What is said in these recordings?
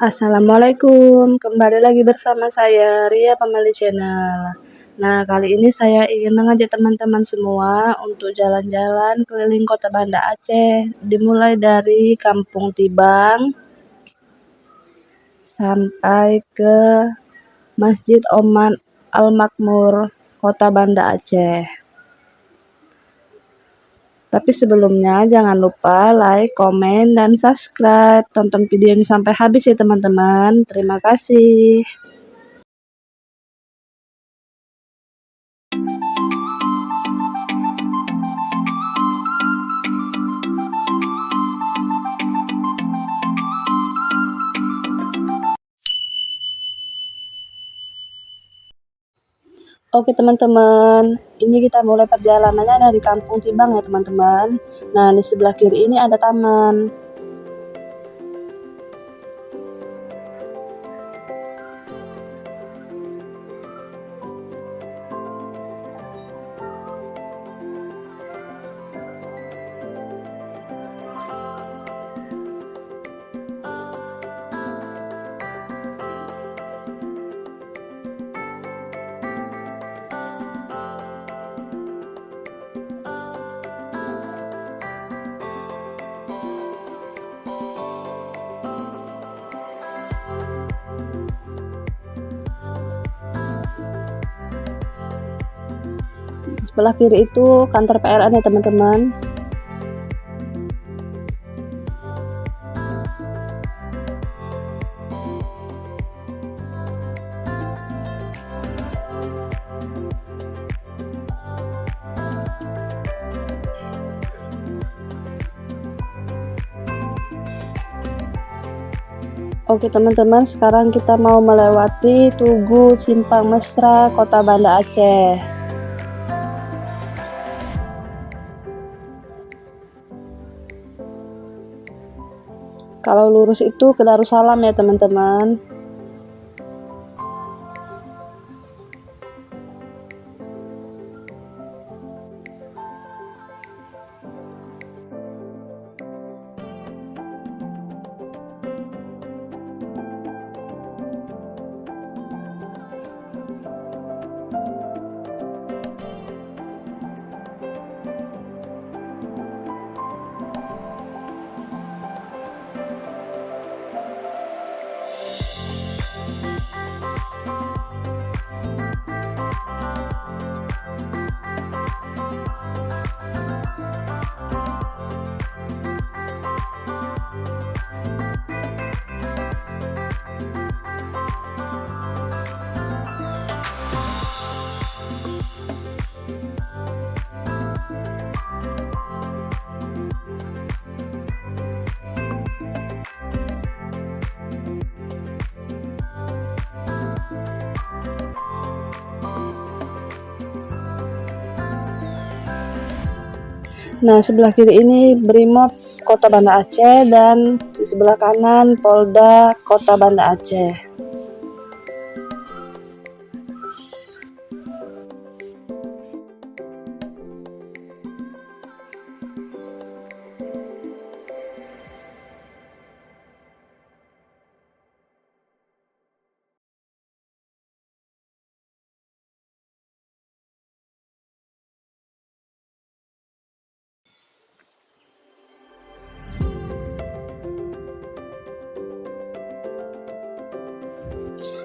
Assalamualaikum, kembali lagi bersama saya Ria Pamali Channel. Nah, kali ini saya ingin mengajak teman-teman semua untuk jalan-jalan keliling kota Banda Aceh, dimulai dari Kampung Tibang sampai ke Masjid Oman Al-Makmur, kota Banda Aceh. Tapi sebelumnya jangan lupa like, komen, dan subscribe. Tonton video ini sampai habis ya teman-teman. Terima kasih. Oke teman-teman, ini kita mulai perjalanannya dari Kampung Tibang ya teman-teman. Nah, di sebelah kiri ini ada taman. Di sebelah kiri itu kantor PLN ya teman-teman. Oke teman-teman, sekarang kita mau melewati Tugu Simpang Mesra, Kota Banda Aceh. Kalau lurus itu ke Darussalam ya teman-teman. Nah, sebelah kiri ini Brimob Kota Banda Aceh dan di sebelah kanan Polda Kota Banda Aceh.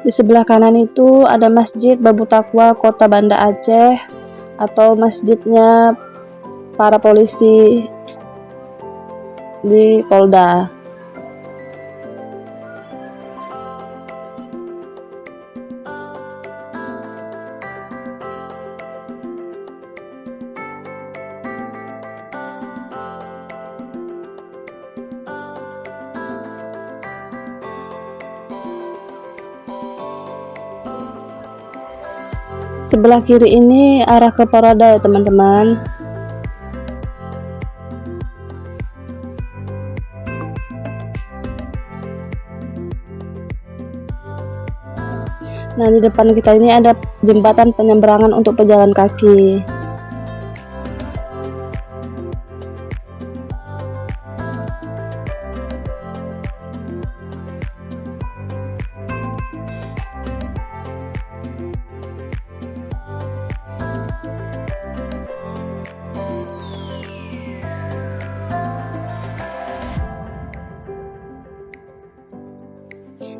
Di sebelah kanan itu ada Masjid Babu Taqwa Kota Banda Aceh atau masjidnya para polisi di Polda. Sebelah kiri ini arah ke Porada ya teman-teman. Nah, di depan kita ini ada jembatan penyeberangan untuk pejalan kaki.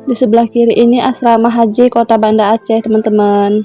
Di sebelah kiri ini asrama haji Kota Banda Aceh, teman-teman.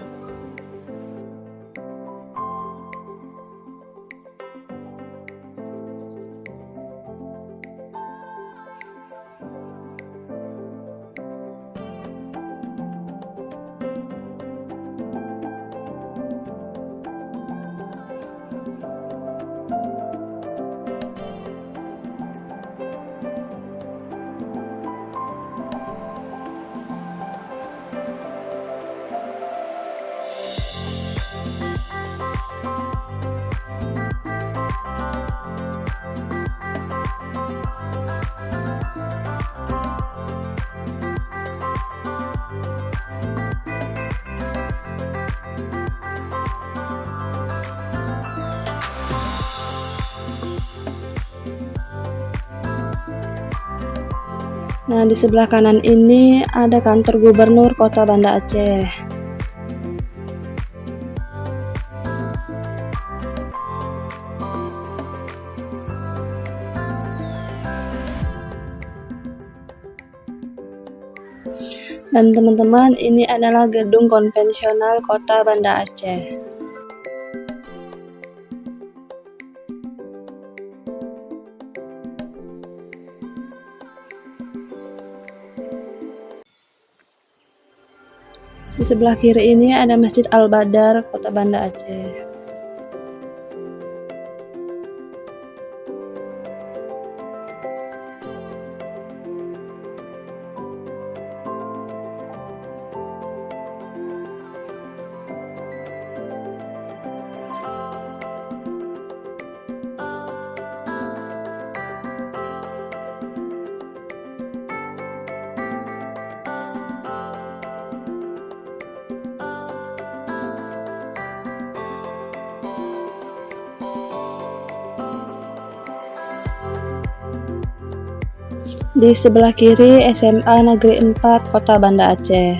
Nah, di sebelah kanan ini ada kantor gubernur Kota Banda Aceh. Dan teman-teman, ini adalah gedung konvensional Kota Banda Aceh. Di sebelah kiri ini ada Masjid Al-Badar, Kota Banda Aceh. Di sebelah kiri SMA Negeri 4 Kota Banda Aceh.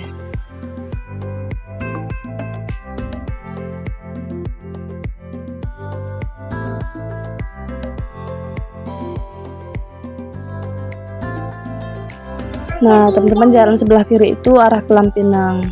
Nah, teman-teman, jalan sebelah kiri itu arah ke Lampinang.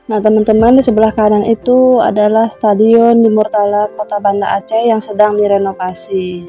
Nah, teman-teman, di sebelah kanan itu adalah Stadion di Murtala Kota Banda Aceh yang sedang direnovasi.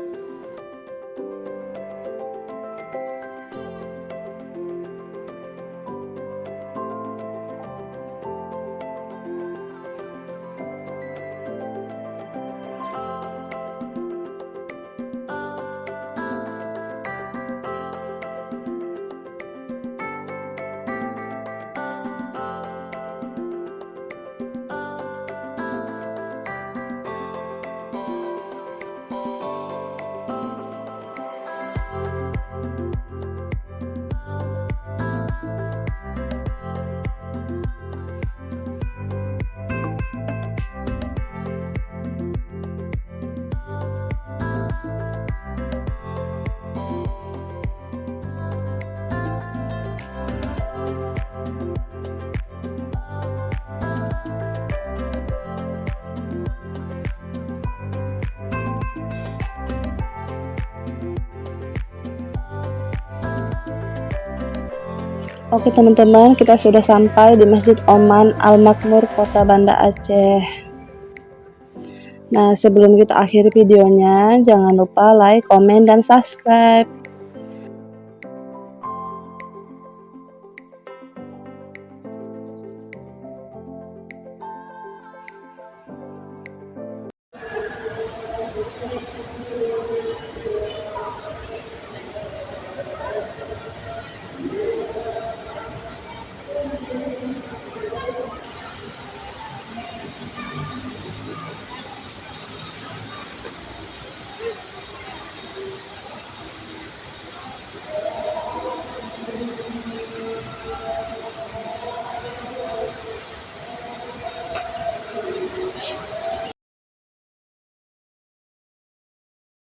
Oke teman-teman, kita sudah sampai di Masjid Oman Al Makmur, Kota Banda Aceh. Nah, sebelum kita akhiri videonya, jangan lupa like, komen, dan subscribe.